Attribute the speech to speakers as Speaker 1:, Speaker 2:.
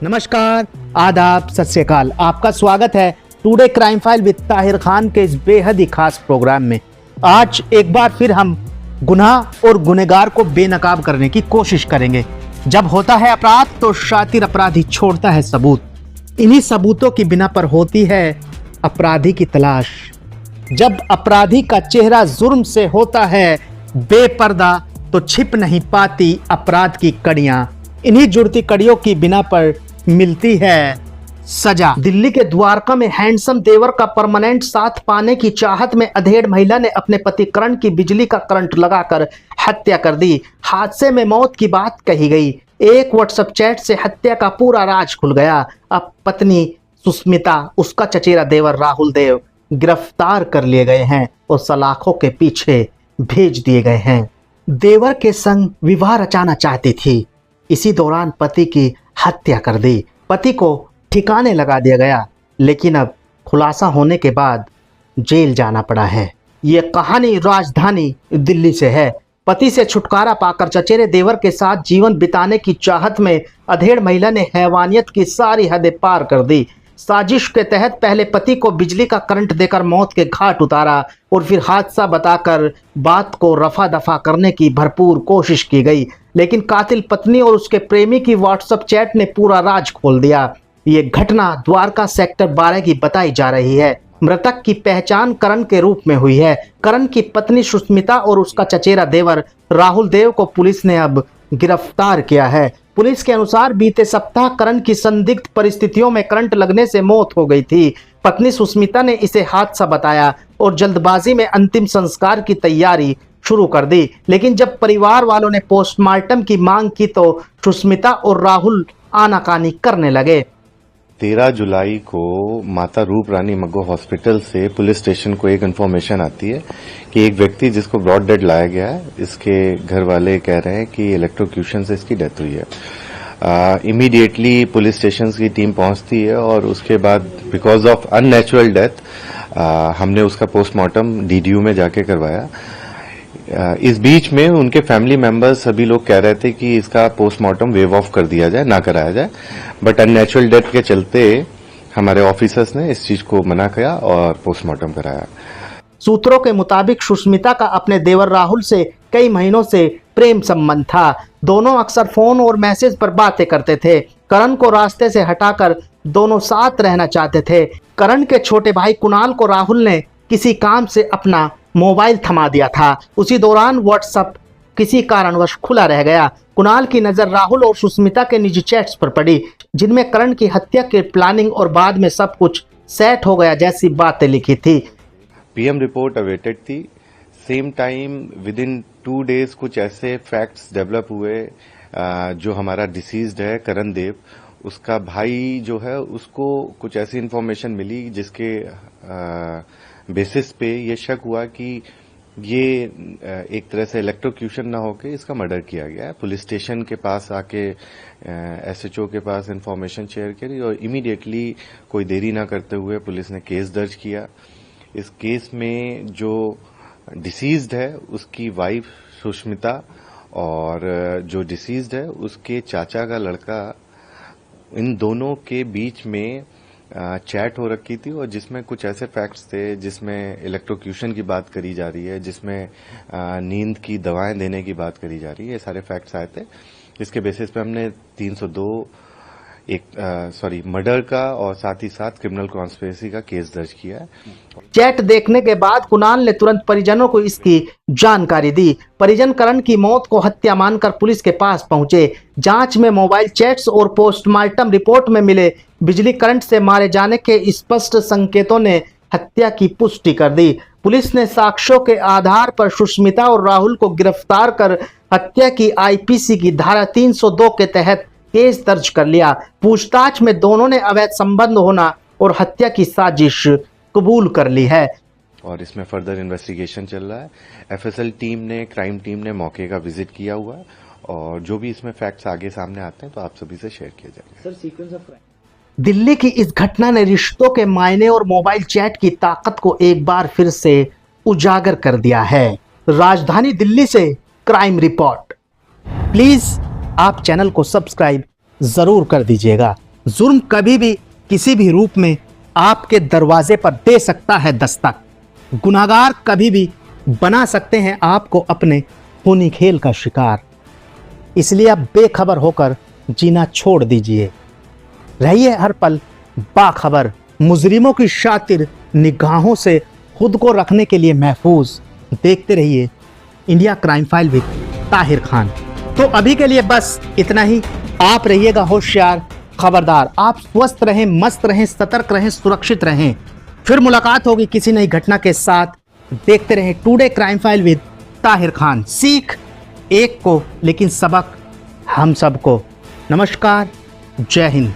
Speaker 1: नमस्कार, आदाब, सत श्री अकाल। आपका स्वागत है today crime file with Tahir Khan के इस बेहद ही खास प्रोग्राम में। आज एक बार फिर हम गुनाह और गुनहगार को बेनकाब करने की कोशिश करेंगे। जब होता है अपराध तो शातिर अपराधी छोड़ता है सबूत। इन्हीं सबूतों की बिना पर होती है अपराधी की तलाश। जब अपराधी का चेहरा जुर्म से होता है बेपर्दा तो छिप नहीं पाती अपराध की कड़ियां। इन्हीं जुड़ती कड़ियों की बिना पर मिलती है सजा। दिल्ली के द्वारका में हैंडसम देवर का परमानेंट साथ पाने की चाहत में अधेड़ महिला ने अपने पति करण की बिजली का करंट लगाकर हत्या कर दी। हादसे में मौत की बात कही गई। एक व्हाट्सएप चैट से हत्या का पूरा राज खुल गया। अब पत्नी सुष्मिता, उसका चचेरा देवर राहुल देव गिरफ्तार कर लिए गए हैं और सलाखों के पीछे भेज दिए गए हैं। देवर के संग विवाह रचाना चाहती थी, इसी दौरान पति की हत्या कर दी। पति को ठिकाने लगा दिया गया, लेकिन अब खुलासा होने के बाद जेल जाना पड़ा है। ये कहानी राजधानी दिल्ली से है। पति से छुटकारा पाकर चचेरे देवर के साथ जीवन बिताने की चाहत में अधेड़ महिला ने हैवानियत की सारी हदें पार कर दी। साजिश के तहत पहले पति को बिजली का करंट देकर मौत के घाट उतारा और फिर हादसा बताकर बात को रफा दफा करने की भरपूर कोशिश की गई, लेकिन कातिल पत्नी और उसके प्रेमी की व्हाट्सएप चैट ने पूरा राज खोल दिया। ये घटना द्वारका सेक्टर 12 की बताई जा रही है। मृतक की पहचान करण के रूप में हुई है। करण की पत्नी सुष्मिता और उसका चचेरा देवर राहुल देव को पुलिस ने अब गिरफ्तार किया है। पुलिस के अनुसार बीते सप्ताह करण की संदिग्ध परिस्थितियों में करंट लगने से मौत हो गई थी। पत्नी सुष्मिता ने इसे हादसा बताया और जल्दबाजी में अंतिम संस्कार की तैयारी शुरू कर दी, लेकिन जब परिवार वालों ने पोस्टमार्टम की मांग की तो सुष्मिता और राहुल आनाकानी करने लगे।
Speaker 2: 13 जुलाई को माता रूप रानी मग्गो हॉस्पिटल से पुलिस स्टेशन को एक इन्फॉर्मेशन आती है कि एक व्यक्ति जिसको ब्रॉड डेड लाया गया है, इसके घर वाले कह रहे हैं कि इलेक्ट्रोक्यूशन से इसकी डेथ हुई है। इमीडिएटली पुलिस स्टेशन की टीम पहुंचती है और उसके बाद बिकॉज ऑफ अननेचुरल डेथ हमने उसका पोस्टमार्टम डीडीयू में जाके करवाया। इस बीच में उनके फैमिली मेंबर्स सभी लोग कह रहे थे कि इसका पोस्टमार्टम वेव ऑफ कर दिया जाए, ना कराया जाए, बट अननेचुरल डेथ के चलते हमारे ऑफिसर्स ने इस चीज को मना किया और पोस्टमार्टम कराया।
Speaker 1: सूत्रों के मुताबिक सुष्मिता का अपने देवर राहुल से कई महीनों से प्रेम संबंध था। दोनों अक्सर फोन और मैसेज पर बातें करते थे। करण को रास्ते से हटाकर दोनों साथ रहना चाहते थे। करण के छोटे भाई कुणाल को राहुल ने किसी काम से अपना मोबाइल थमा दिया था। उसी दौरान व्हाट्सएप किसी कारणवश खुला रह गया। कुणाल की नजर राहुल और सुष्मिता के निजी चैट्स पर पड़ी, जिनमें करण की हत्या की प्लानिंग और बाद में सब कुछ सेट हो गया जैसी बातें लिखी थी।
Speaker 2: पीएम रिपोर्ट अवेटेड थी। Same time with in 2 days कुछ ऐसे फैक्ट्स डेवलप हुए। जो हमारा डिसीज्ड है करण देव, उसका भाई जो है उसको कुछ ऐसी इंफॉर्मेशन मिली जिसके बेसिस पे ये शक हुआ कि ये एक तरह से इलेक्ट्रोक्यूशन ना होके इसका मर्डर किया गया है। पुलिस स्टेशन के पास आके एसएचओ के पास इंफॉर्मेशन शेयर करी और इमीडिएटली कोई देरी ना करते हुए पुलिस ने केस दर्ज किया। इस केस में जो डिसीज्ड है उसकी वाइफ सुष्मिता और जो डिसीज्ड है उसके चाचा का लड़का, इन दोनों के बीच में चैट हो रखी थी और जिसमें कुछ ऐसे फैक्ट्स थे जिसमें इलेक्ट्रोक्यूशन की बात करी जा रही है, जिसमें नींद की दवाएं देने की बात करी जा रही है। ये सारे फैक्ट्स आए थे। इसके बेसिस पे हमने 302 मर्डर का और साथ ही साथ क्रिमिनल कॉन्स्पिरेसी का केस दर्ज किया है।
Speaker 1: चैट देखने के बाद कुणाल ने तुरंत परिजनों को इसकी जानकारी दी। परिजन करण की मौत को हत्या मानकर पुलिस के पास पहुंचे। जांच में मोबाइल चैट्स और पोस्टमार्टम रिपोर्ट में मिले बिजली करंट से मारे जाने के स्पष्ट संकेतों ने हत्या की पुष्टि कर दी। पुलिस ने साक्ष्यों के आधार पर सुष्मिता और राहुल को गिरफ्तार कर हत्या की आईपीसी की धारा 302 के तहत केस दर्ज कर लिया। पूछताछ में दोनों ने अवैध संबंध होना और हत्या की साजिश कबूल कर ली है
Speaker 2: और इसमें फर्दर इन्वेस्टिगेशन चल रहा है। एफएसएल टीम ने, क्राइम टीम ने मौके का विजिट किया हुआ है और जो भी इसमें फैक्ट्स आगे सामने आते हैं तो आप सभी से शेयर किया जाएगा।
Speaker 1: Sir, sequence of crime. Delhi की इस घटना ने रिश्तों के मायने और मोबाइल चैट की ताकत को एक बार फिर से उजागर कर दिया है। राजधानी दिल्ली से क्राइम रिपोर्ट। प्लीज आप चैनल को सब्सक्राइब जरूर कर दीजिएगा। जुर्म कभी भी किसी भी रूप में आपके दरवाजे पर दे सकता है दस्तक। गुनाहगार कभी भी बना सकते हैं आपको अपने खूनी खेल का शिकार। इसलिए अब बेखबर होकर जीना छोड़ दीजिए। रहिए हर पल बाखबर, मुजरिमों की शातिर निगाहों से खुद को रखने के लिए महफूज। देखते रहिए India crime file with Tahir Khan. तो अभी के लिए बस इतना ही। आप रहिएगा होशियार, खबरदार। आप स्वस्थ रहें, मस्त रहें, सतर्क रहें, सुरक्षित रहें। फिर मुलाकात होगी किसी नई घटना के साथ। देखते रहें today crime file with Tahir Khan. सीख एक को, लेकिन सबक हम सबको। नमस्कार, जय हिंद।